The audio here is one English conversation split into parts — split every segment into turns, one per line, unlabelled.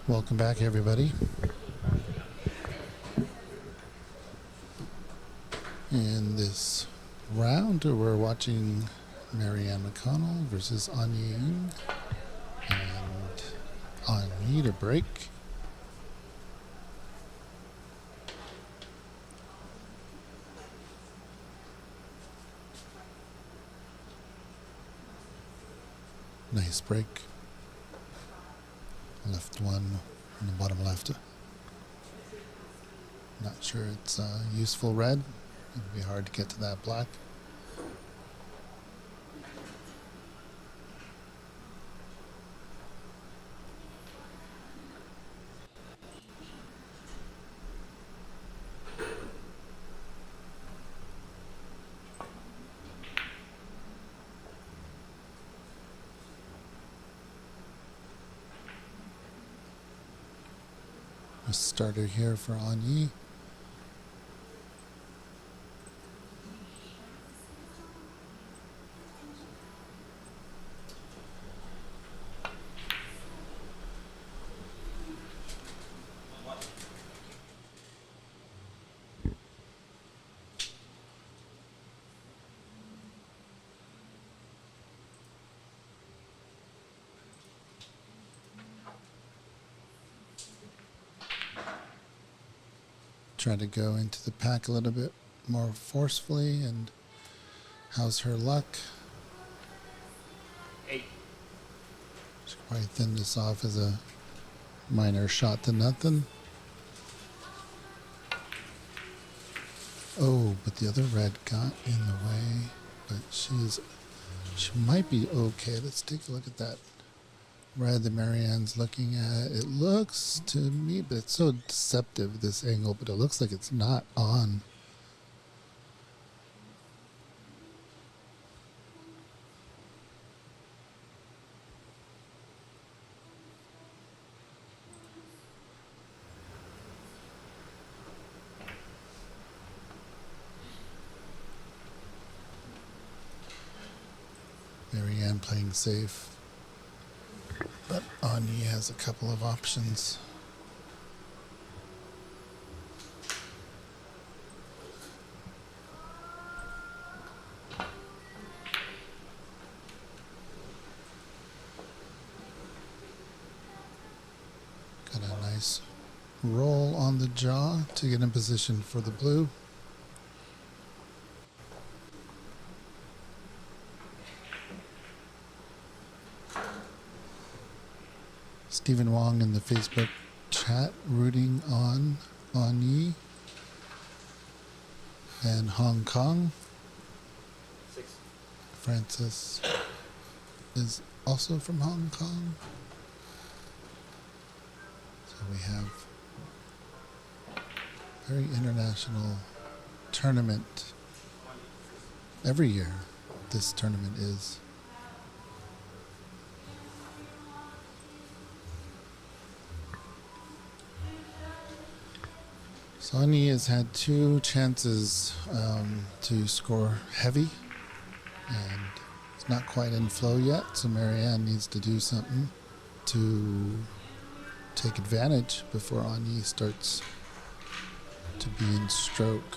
Welcome back, everybody. In this round, we're watching Maryann McConnell versus Maryann, and Maryann to break. Nice break. Left one on the bottom left. Not sure it's useful red. It'd be hard to get to that black. A starter here for Maryann. Try to go into the pack a little bit more forcefully. And how's her luck?
8.
She's probably thinned this off as a minor shot to nothing. Oh, but the other red got in the way. But she might be okay. Let's take a look at that red that Maryann's looking at. It looks to me, but it's so deceptive, this angle, but it looks like it's not on. Maryann playing safe. But Maryann has a couple of options. Got a nice roll on the jaw to get in position for the blue. Stephen Wong in the Facebook chat rooting on Maryann. And Hong Kong.
6.
Francis is also from Hong Kong. So we have very international tournament every year. This tournament is. So Maryann has had 2 chances to score heavy, and it's not quite in flow yet, so Maryann needs to do something to take advantage before Maryann starts to be in stroke.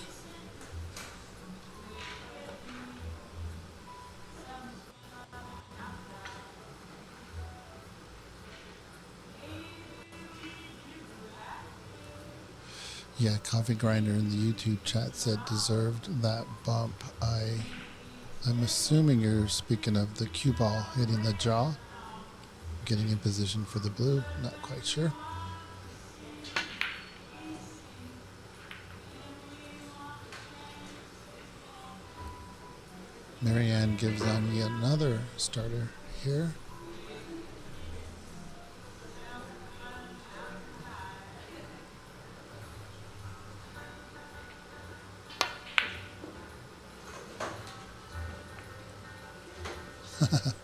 Yeah, Coffee Grinder in the YouTube chat said deserved that bump. I'm assuming you're speaking of the cue ball hitting the jaw, getting in position for the blue. Not quite sure. Maryann gives Maryann another starter here.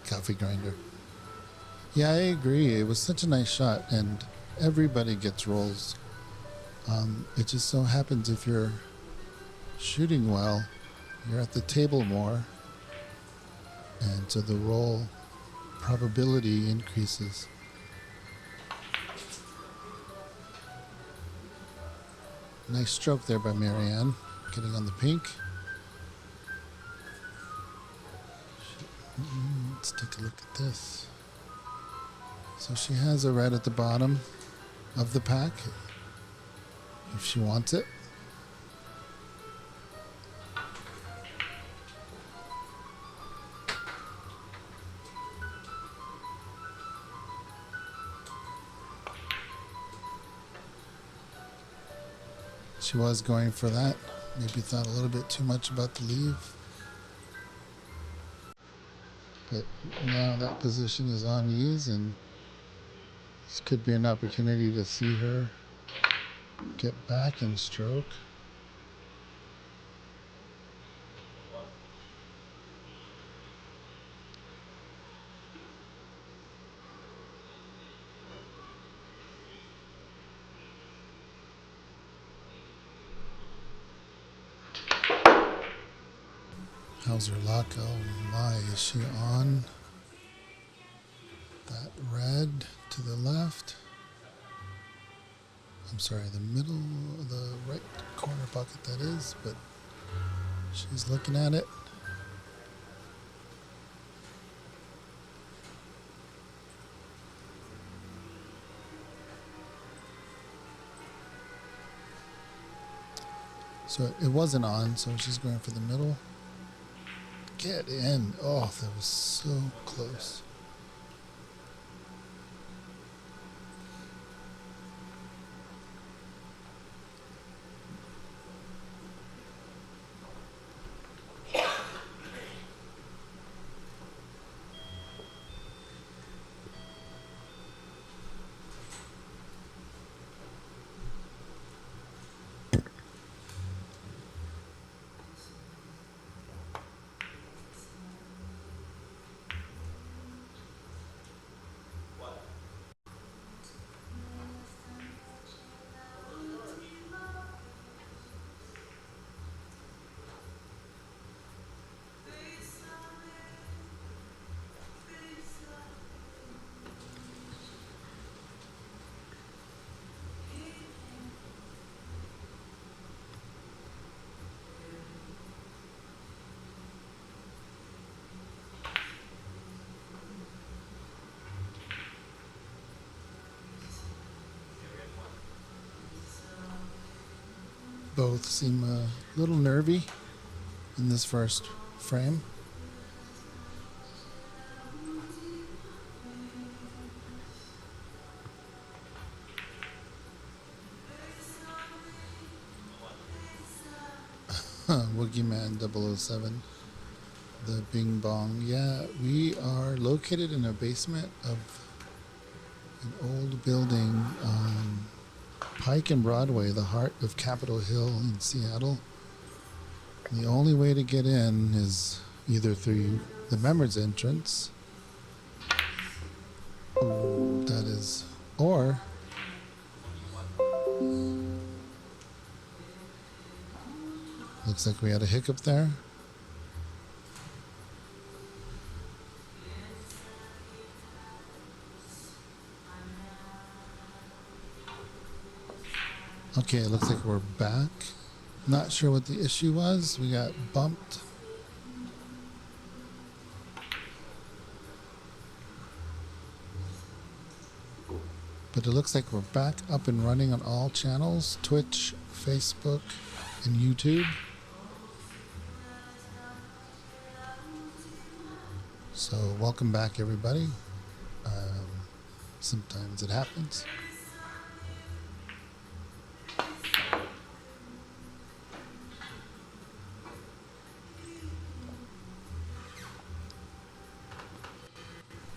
Coffee Grinder. Yeah, I agree. It was such a nice shot, and everybody gets rolls. It just so happens if you're shooting well, you're at the table more, and so the roll probability increases. Nice stroke there by Maryann, getting on the pink. Let's take a look at this. So she has a red at the bottom of the pack if she wants it. She was going for that. Maybe thought a little bit too much about the leave. But now that position is on ease, and this could be an opportunity to see her get back and stroke. How's her luck? Oh my, is she on that red to the left? I'm sorry, the middle, the right corner pocket that is, but she's looking at it. So it wasn't on, so she's going for the middle. Get in. Oh, that was so close. Both seem a little nervy in this first frame. Woogieman 007, the Bing Bong. Yeah, we are located in a basement of an old building on Pike and Broadway, the heart of Capitol Hill in Seattle. The only way to get in is either through the members entrance, that is, or looks like we had a hiccup there. Okay, it looks like we're back. Not sure what the issue was. We got bumped. But it looks like we're back up and running on all channels, Twitch, Facebook, and YouTube. So welcome back, everybody. Sometimes it happens.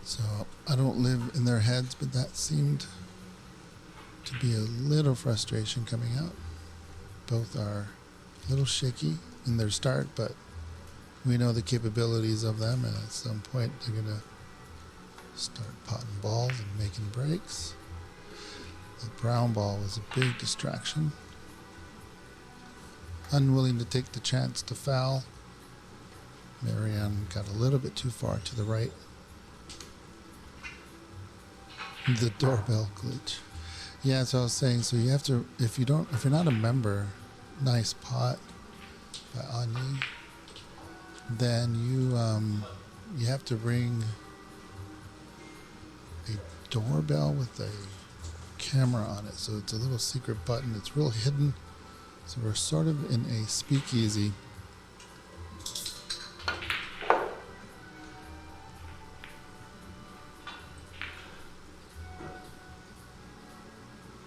So I don't live in their heads, but that seemed to be a little frustration coming out. Both are a little shaky in their start, but we know the capabilities of them, and at some point they're going to start potting balls and making breaks. The brown ball was a big distraction. Unwilling to take the chance to foul. Maryann got a little bit too far to the right. The doorbell glitch. Yeah, so I was saying, so you have to, if you're not a member, Nice Pot by Ani, then you have to ring a doorbell with a camera on it. So it's a little secret button. It's real hidden. So we're sort of in a speakeasy.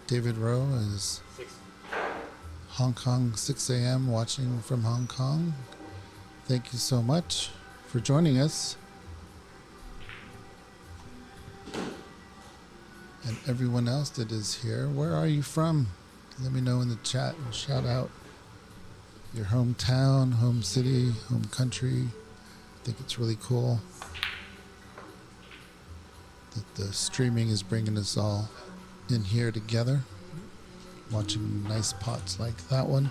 David Rowe is
6.
Hong Kong 6 a.m. watching from Hong Kong. Thank you so much for joining us. And everyone else that is here, where are you from? Let me know in the chat and shout out your hometown, home city, home country. I think it's really cool that the streaming is bringing us all in here together, watching nice pots like that one.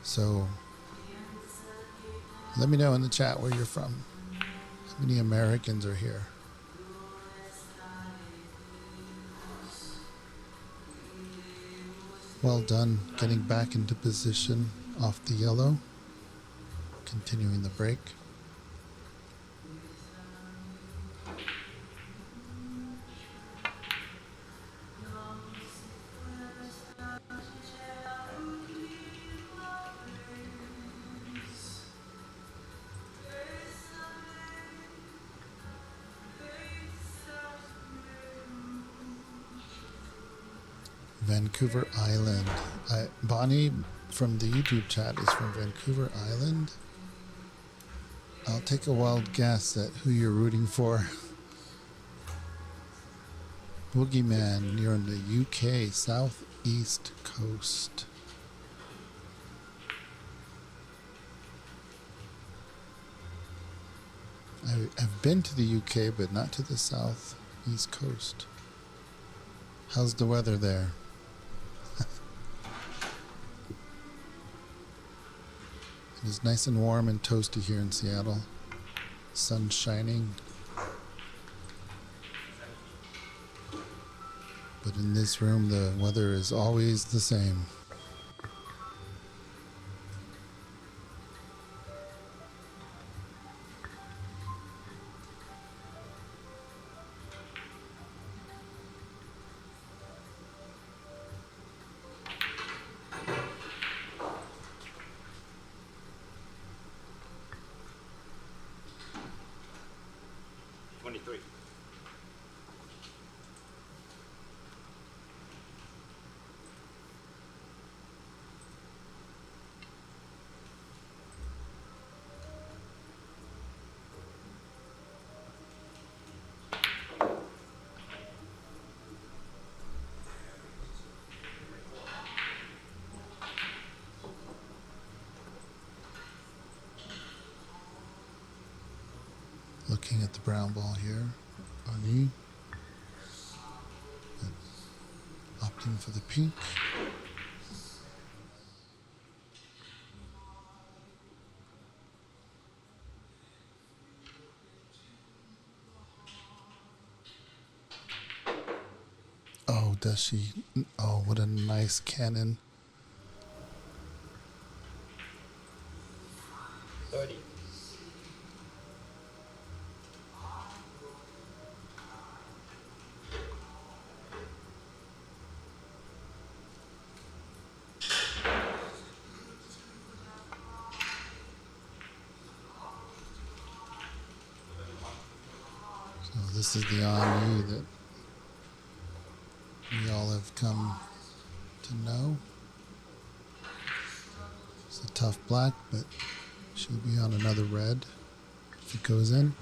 So let me know in the chat where you're from. How many Americans are here? Well done getting back into position off the yellow. Continuing the break. Vancouver Island. Bonnie from the YouTube chat is from Vancouver Island. I'll take a wild guess at who you're rooting for. Boogeyman, you're on the UK southeast coast. I've been to the UK, but not to the southeast coast. How's the weather there? It is nice and warm and toasty here in Seattle. Sun shining. But in this room, the weather is always the same. Looking at the brown ball here. Ani. Opting for the pink. Oh, does she? Oh, what a nice cannon.
30.
So this is the Ani that we all have come to know. It's a tough black, but she'll be on another red if it goes in.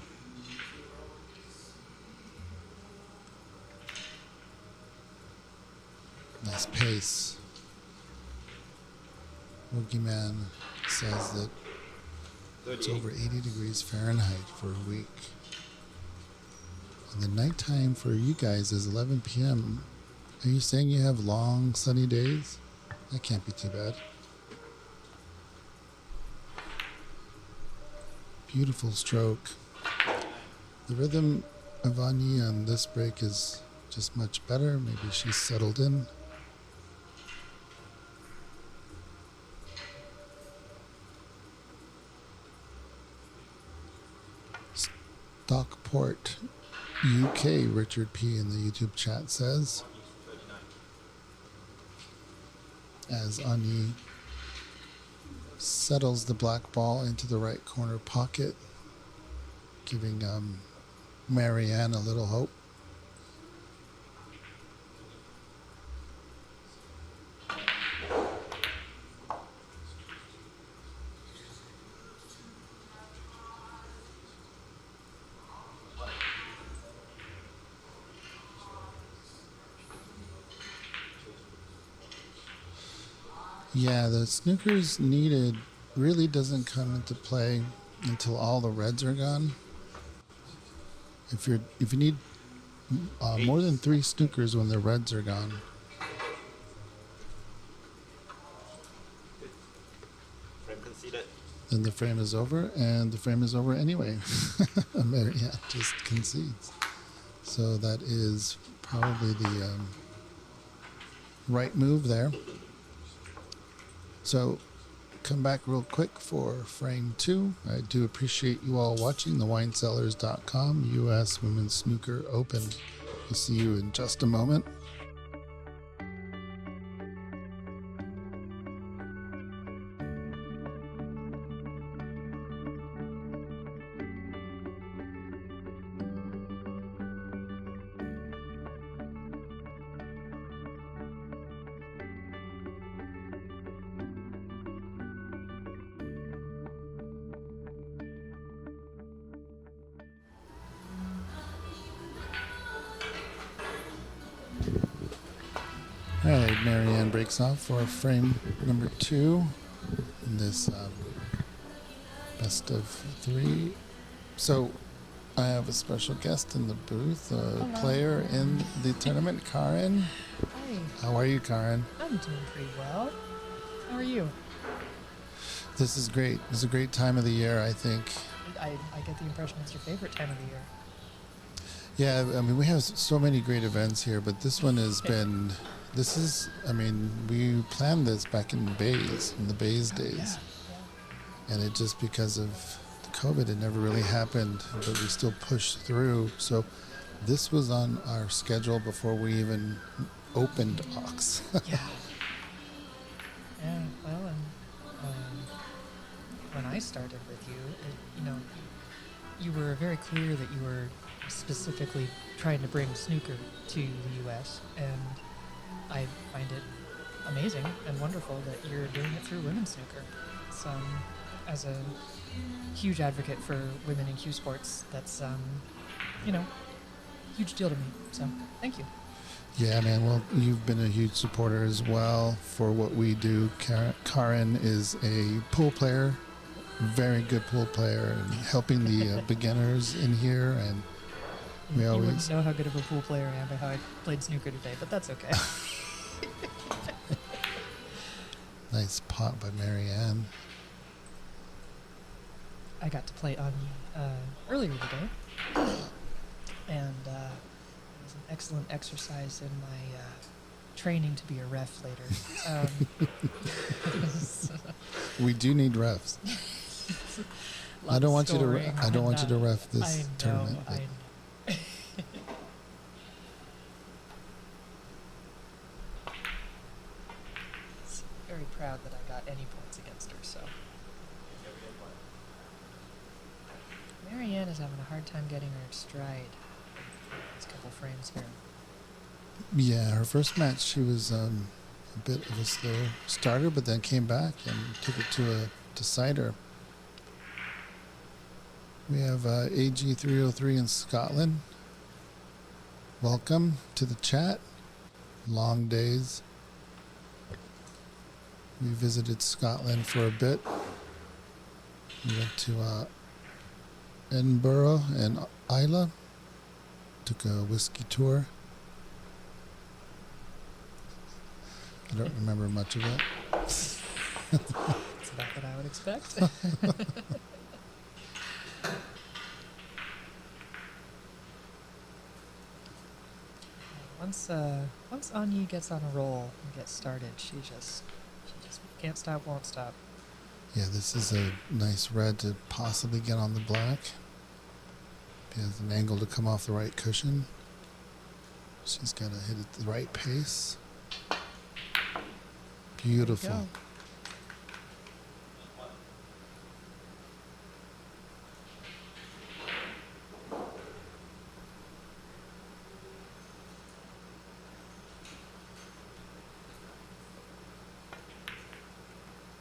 Nice pace. Boogeyman says that it's
38.
over 80 degrees Fahrenheit for a week. And the nighttime for you guys is 11 p.m. Are you saying you have long sunny days? That can't be too bad. Beautiful stroke. The rhythm Ivani on this break is just much better. Maybe she's settled in. Stockport, UK, Richard P. in the YouTube chat says, as Ani settles the black ball into the right corner pocket, giving Maryann a little hope. Yeah, the snookers needed really doesn't come into play until all the reds are gone. If you need more than 3 snookers when the reds are gone.
Frame conceded.
Then the frame is over, and the frame is over anyway. Maryann just concedes. So that is probably the right move there. So come back real quick for frame 2. I do appreciate you all watching thewinecellars.com U.S. Women's Snooker Open. We'll see you in just a moment. All right, Maryann breaks off for frame number 2 in this best of 3. So I have a special guest in the booth, a player in the tournament, Karen.
Hi.
How are you, Karen?
I'm doing pretty well. How are you?
This is great. It's a great time of the year, I think.
I get the impression it's your favorite time of the year.
Yeah, I mean, we have so many great events here, but this one has been, we planned this back in the Bays days.
Yeah.
And it just because of the COVID, it never really happened, but we still pushed through. So this was on our schedule before we even opened Ox.
Yeah. Yeah, well, and when I started with you, you were very clear that you were specifically trying to bring snooker to the U.S., and I find it amazing and wonderful that you're doing it through women's snooker. It's, as a huge advocate for women in cue sports, that's, huge deal to me. So, thank you.
Yeah, man. Well, you've been a huge supporter as well for what we do. Karen is a pool player, very good pool player, and helping the beginners in here. And we
You
always
wouldn't know how good of a pool player I am by how I played snooker today, but that's okay.
nice pot by Maryann.
I got to play on earlier today, and it was an excellent exercise in my training to be a ref later.
We do need refs. I don't want you to. I don't want you to ref this tournament.
I know. Very proud that I got any points against her. So Maryann is having a hard time getting her stride. These couple frames here.
Yeah, her first match, she was a bit of a slow starter, but then came back and took it to a decider. We have AG303 in Scotland. Welcome to the chat. Long days. We visited Scotland for a bit. We went to Edinburgh and Islay. Took a whiskey tour. I don't remember much of it.
It's about what I would expect. once Anya gets on a roll and gets started, she just can't stop, won't stop.
Yeah, this is a nice red to possibly get on the black. He has an angle to come off the right cushion. She's got to hit it the right pace. Beautiful.
Go.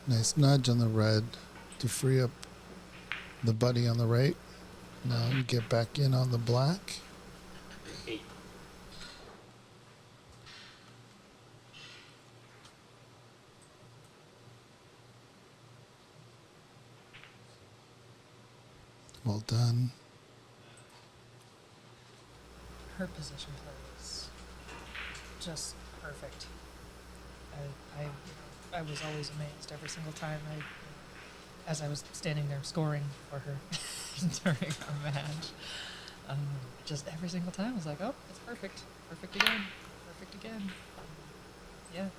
Nice nudge on the red to free up the buddy on the right. Now you get back in on the black.
8.
Well done.
Her position play is just perfect. I was always amazed every single time as I was standing there scoring for her during our match. Just every single time I was like, oh, it's perfect. Perfect again. Perfect again. Yeah.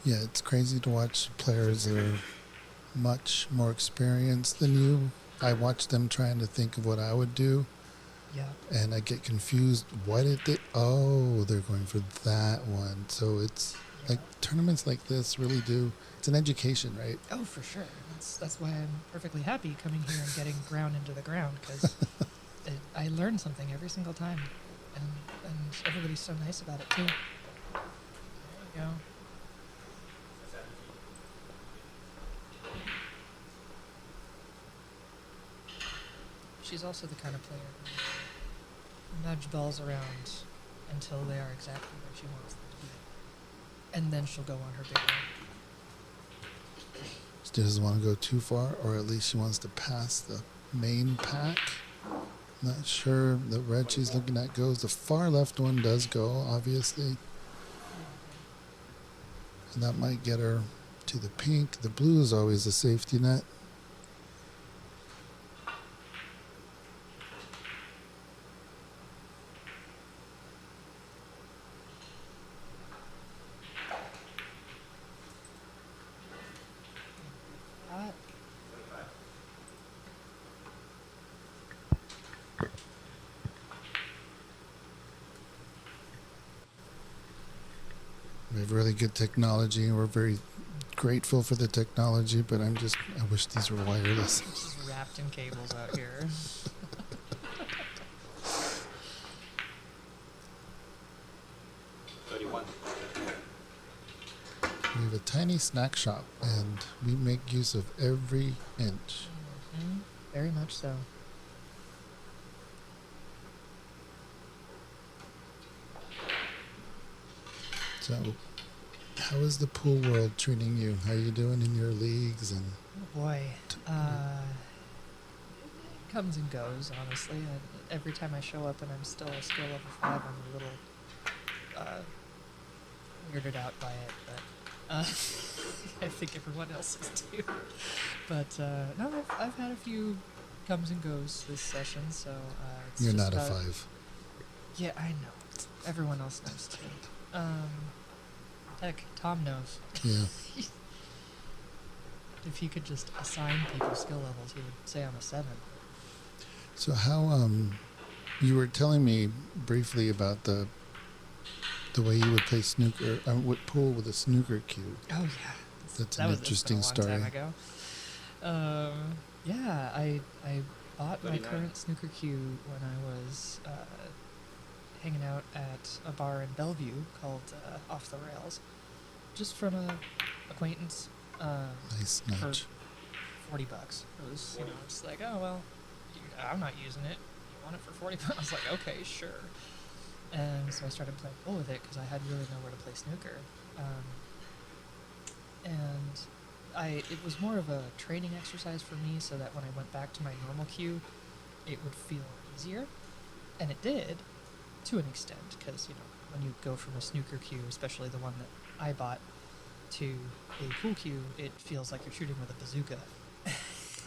Yeah, it's crazy to watch players that are much more experienced than you. I watch them trying to think of what I would do,
Yeah.
and I get confused. What did they? Oh, they're going for that one. So it's like tournaments like this really do. It's an education, right?
Oh, for sure. That's why I'm perfectly happy coming here and getting ground into the ground, because I learn something every single time, and everybody's so nice about it too. There you go. She's also the kind of player who nudge balls around until they are exactly where she wants them to be, and then she'll go on her big one.
She doesn't want to go too far, or at least she wants to pass the main pack. Not sure the red she's looking at goes. The far left one does go, obviously. And that might get her to the pink. The blue is always a safety net. We have really good technology, and we're very grateful for the technology, but I wish these were wireless.
Just wrapped in cables out here.
31.
We have a tiny snack shop, and we make use of every inch.
Mm-hmm. Very much so.
So, how is the pool world treating you? How are you doing in your leagues? And
Oh boy. It comes and goes, honestly. Every time I show up and I'm still a skill level 5, I'm a little weirded out by it, but I think everyone else is too. But no, I've had a few comes and goes this session, so it's
you're
just
not a 5.
Yeah, I know. Everyone else knows too. Heck, Tom knows.
Yeah.
If he could just assign people skill levels, he would say I'm a 7.
So how you were telling me briefly about the way you would play snooker, would pool with a snooker cue.
Oh yeah,
That's
that
an
was
interesting
a
story.
long time ago. Yeah, I bought my
39.
current snooker cue when I was hanging out at a bar in Bellevue called Off the Rails, just from a acquaintance.
Nice
For
nudge.
$40. It was, just like, oh well, I'm not using it. You want it for $40? I was like, okay, sure. And so I started playing pool with it because I had really nowhere to play snooker. And it was more of a training exercise for me, so that when I went back to my normal cue, it would feel easier, and it did, to an extent, because when you go from a snooker cue, especially the one that I bought, to a pool cue, it feels like you're shooting with a bazooka.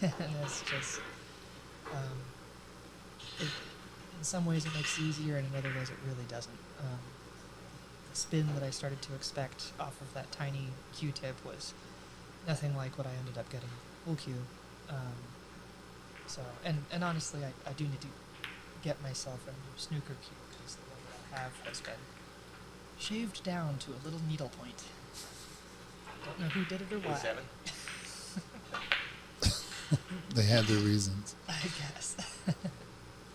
And it's just in some ways it makes it easier, and in other ways it really doesn't. The spin that I started to expect off of that tiny Q-tip was nothing like what I ended up getting full Q. And honestly, I do need to get myself a new snooker cue, because the one that I have has been shaved down to a little needle point. Don't know who did it or why.
7.
They had their reasons.
I guess.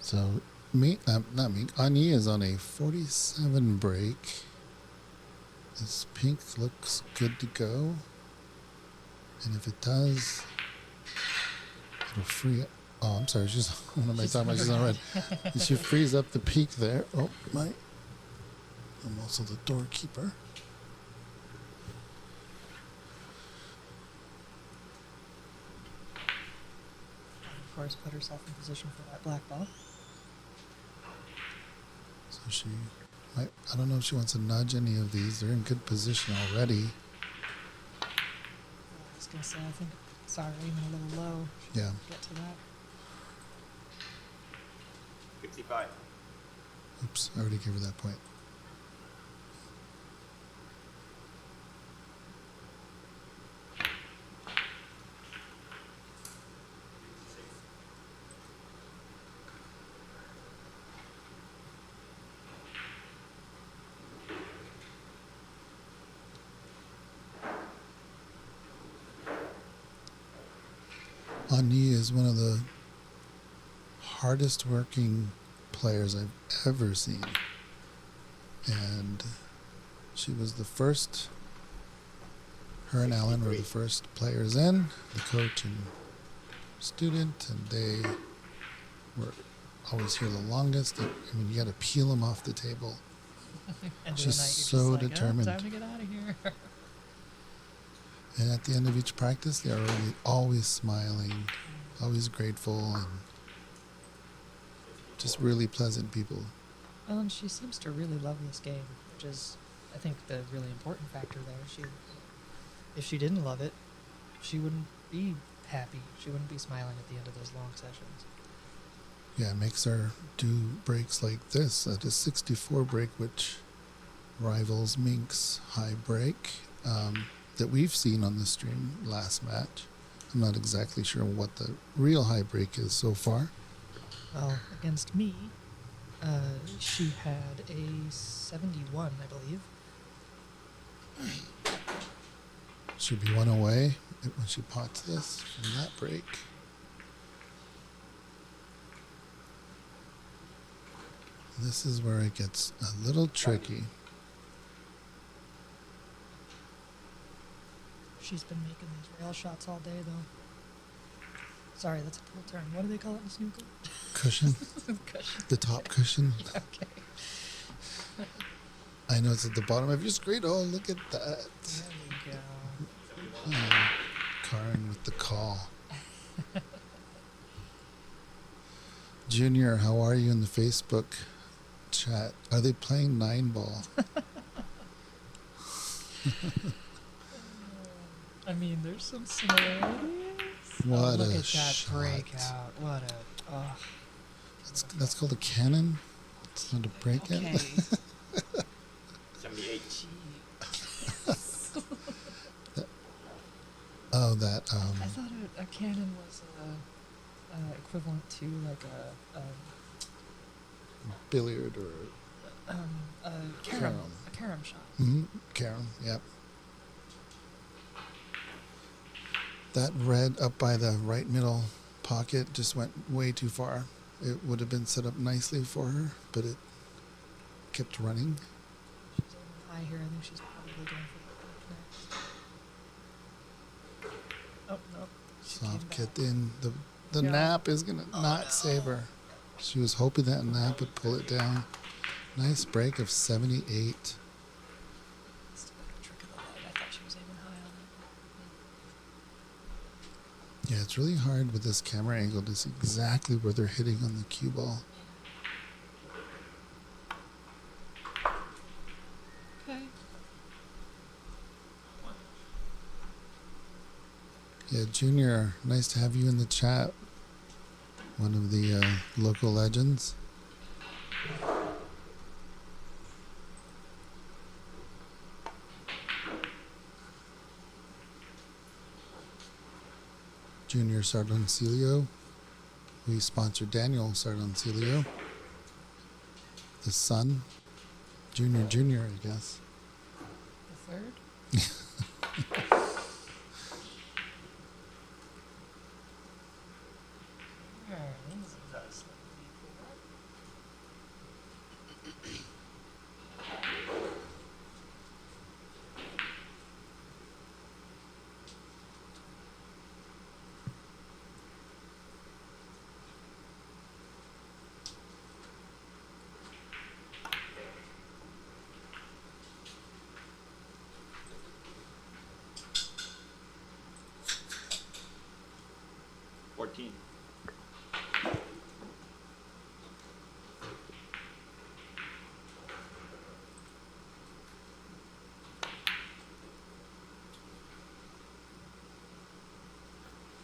So, Ani is on a 47 break. This pink looks good to go. And if it does, it'll free up. Oh, I'm sorry. What am I talking about? She's on red. She frees up the peak there. Oh, my. I'm also the doorkeeper.
Of course, put herself in position for that black ball.
So she might, I don't know if she wants to nudge any of these. They're in good position already.
I was going to say, I think Sarah aiming a little low.
Yeah.
Get to that.
55.
Oops, I already gave her that point. Ani is one of the hardest working players I've ever seen. And she was the first, her and Alan were the first players in, the coach and student, and they were always here the longest. I mean, you got to peel them off the table.
End of
She's
the night,
so
you're just like,
determined.
Oh, time to get out of here.
And at the end of each practice, they are always smiling, always grateful, and just really pleasant people.
Well, and she seems to really love this game, which is, I think, the really important factor there. If she didn't love it, she wouldn't be happy. She wouldn't be smiling at the end of those long sessions.
Yeah, it makes her do breaks like this at a 64 break, which rivals Mink's high break that we've seen on the stream last match. I'm not exactly sure what the real high break is so far.
Well, against me, she had a 71, I believe.
Should be one away when she pots this from that break. This is where it gets a little tricky.
She's been making these rail shots all day, though. Sorry, that's a pull turn. What do they call it in snooker?
Cushion?
Cushion.
The top cushion?
Okay.
I know it's at the bottom of your screen. Oh, look at that.
There we go.
Oh, Karen with the call. Junior, how are you in the Facebook chat? Are they playing 9-ball?
I mean, there's some similarities.
What
look
a
at that
shot.
breakout. What a... Oh.
That's called a cannon? It's not a break-in?
Okay.
78.
Oh, that,
I thought a cannon was equivalent to like a
billiard or...
a carom.
Carom.
A carom shot.
Mm-hmm. Carom, yep. That red up by the right middle pocket just went way too far. It would have been set up nicely for her, but it kept running.
She's aiming high here. I think she's probably going for the next. Oh, no. She came
Soft
back.
kicked in. The
Yeah.
nap is going to not save her. She was hoping that nap would pull it down. Nice break of 78.
Still like a trick of the light. I thought she was aiming high on it.
Yeah, it's really hard with this camera angle to see exactly where they're hitting on the cue ball.
Okay.
Yeah, Junior, nice to have you in the chat. One of the local legends. Junior Sardoncilio. We sponsor Daniel Sardoncilio. The son. Junior, I guess.
The third?
Fourteen.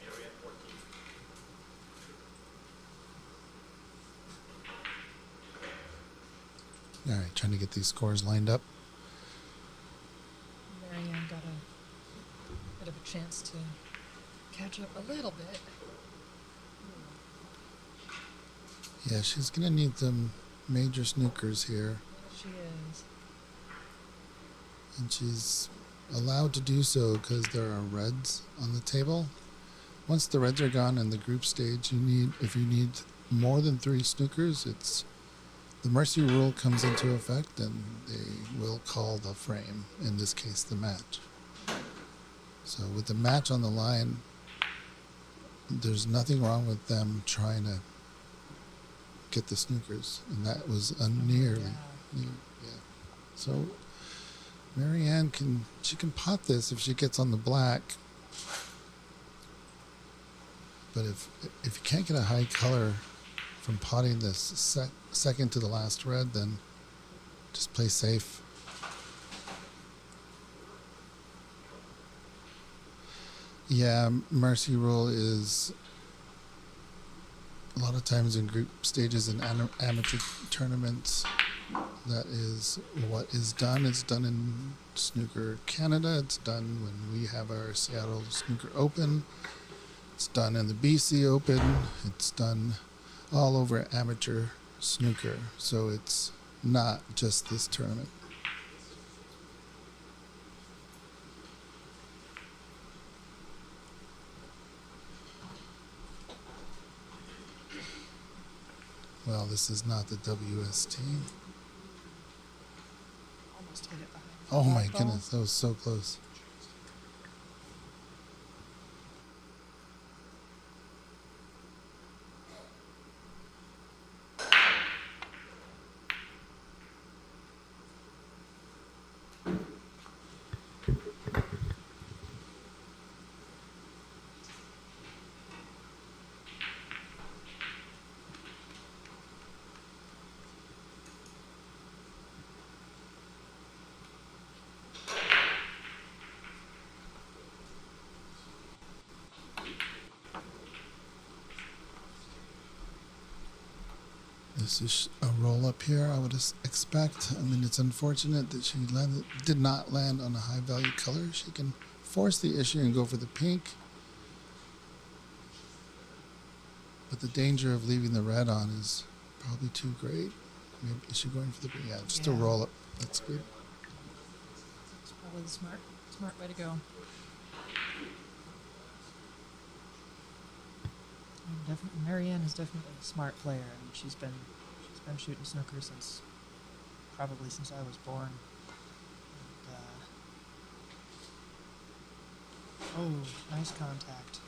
Maryann, 14.
All right, trying to get these scores lined up.
Maryann got a bit of a chance to catch up a little bit.
Yeah, she's going to need some major snookers here.
She is.
And she's allowed to do so because there are reds on the table. Once the reds are gone in the group stage, if you need more than 3 snookers, the mercy rule comes into effect and they will call the frame, in this case the match. So with the match on the line, there's nothing wrong with them trying to get the snookers, and that was a nearly. Yeah. So Maryann can pot this if she gets on the black, but if you can't get a high color from potting this second to the last red, then just play safe. Yeah, mercy rule is a lot of times in group stages in amateur tournaments. That is what is done. It's done in Snooker Canada. It's done when we have our Seattle Snooker Open. It's done in the BC Open. It's done all over amateur snooker. So it's not just this tournament. Well, this is not the WST.
Almost hit it behind.
Oh my
Black ball.
goodness, that was so close. This is a roll up here, I would expect. I mean, it's unfortunate that she did not land on a high value color. She can force the issue and go for the pink. But the danger of leaving the red on is probably too great. Maybe is she going for the pink? Yeah, just a roll up. That's good.
It's probably the smart way to go. Maryann is definitely a smart player. I mean, she's been shooting snooker since I was born. And, oh, nice contact.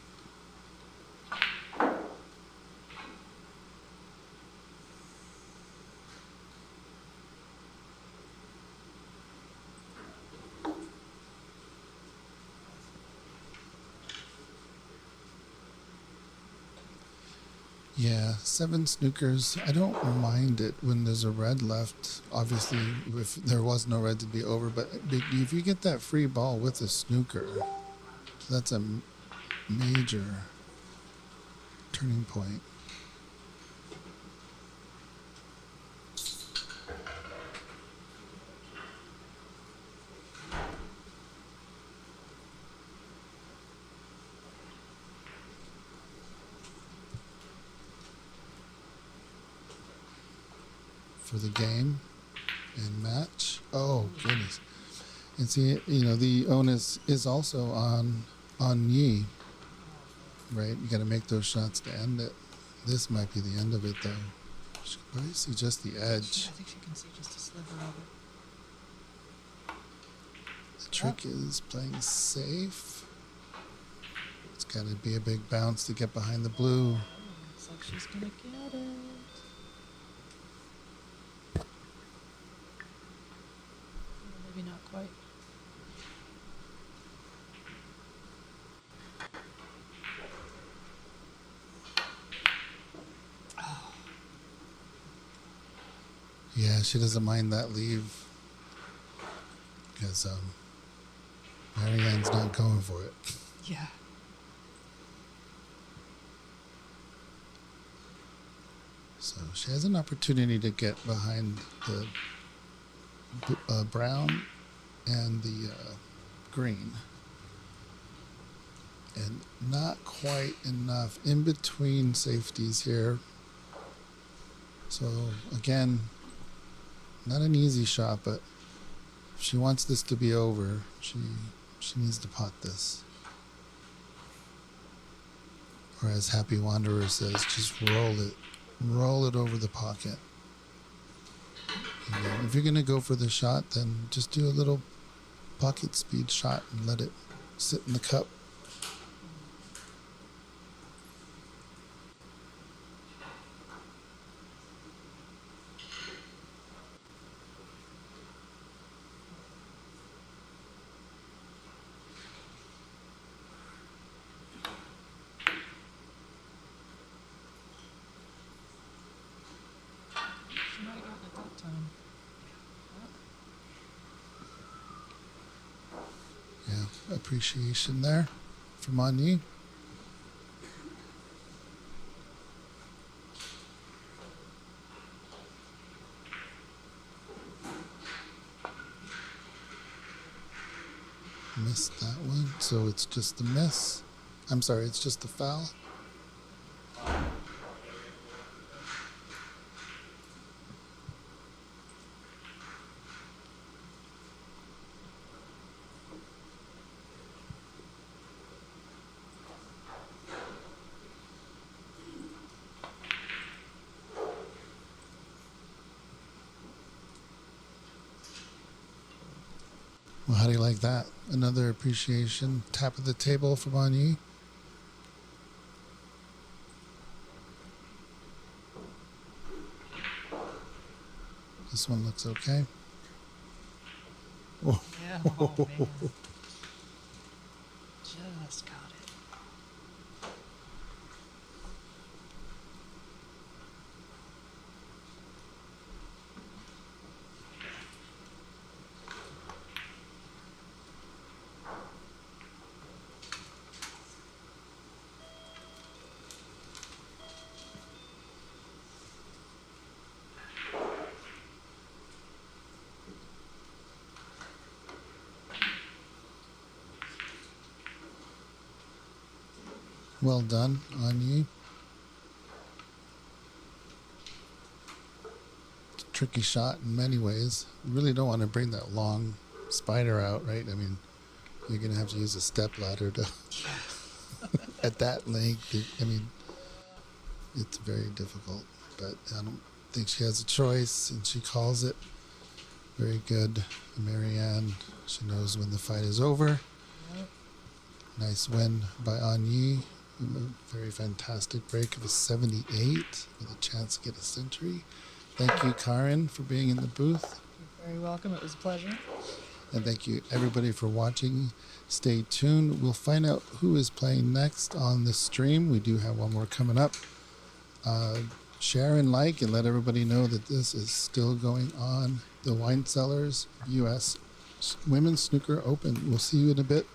Yeah, 7 snookers. I don't mind it when there's a red left. Obviously, if there was no red, it'd be over. But if you get that free ball with a snooker, that's a major turning point. for the game and match. Oh, goodness. And see, the onus is also on Yi, right? You got to make those shots to end it. This might be the end of it, though. She can probably see just the edge.
I think she can see just a sliver of it.
The trick is playing safe. It's got to be a big bounce to get behind the blue.
Looks like she's gonna get it. Maybe not quite.
Yeah, she doesn't mind that leave because Maryann's not going for it.
Yeah.
So she has an opportunity to get behind the brown and the green. And not quite enough in between safeties here. So again, not an easy shot, but if she wants this to be over, she needs to pot this. Or as Happy Wanderer says, just roll it over the pocket. And if you're going to go for the shot, then just do a little pocket speed shot and let it sit in the cup.
She might have gotten it that time.
Yeah, appreciation there from Maryann. Missed that one, so it's just a miss. I'm sorry, it's just a foul. Well, how do you like that? Another appreciation tap of the table from Maryann. This one looks okay. Oh.
Yeah, oh man. Just got it.
Well done, Maryann. It's a tricky shot in many ways. You really don't want to bring that long spider out, right? I mean, you're going to have to use a step ladder to at that length. I mean, it's very difficult, but I don't think she has a choice, and she calls it. Very good, Maryann. She knows when the fight is over.
Yep.
Nice win by Maryann. A very fantastic break of a 78 with a chance to get a century. Thank you, Karin, for being in the booth.
You're very welcome. It was a pleasure.
And thank you, everybody, for watching. Stay tuned. We'll find out who is playing next on the stream. We do have one more coming up. Share and like and let everybody know that this is still going on. The Wine Cellars U.S. Women's Snooker Open. We'll see you in a bit.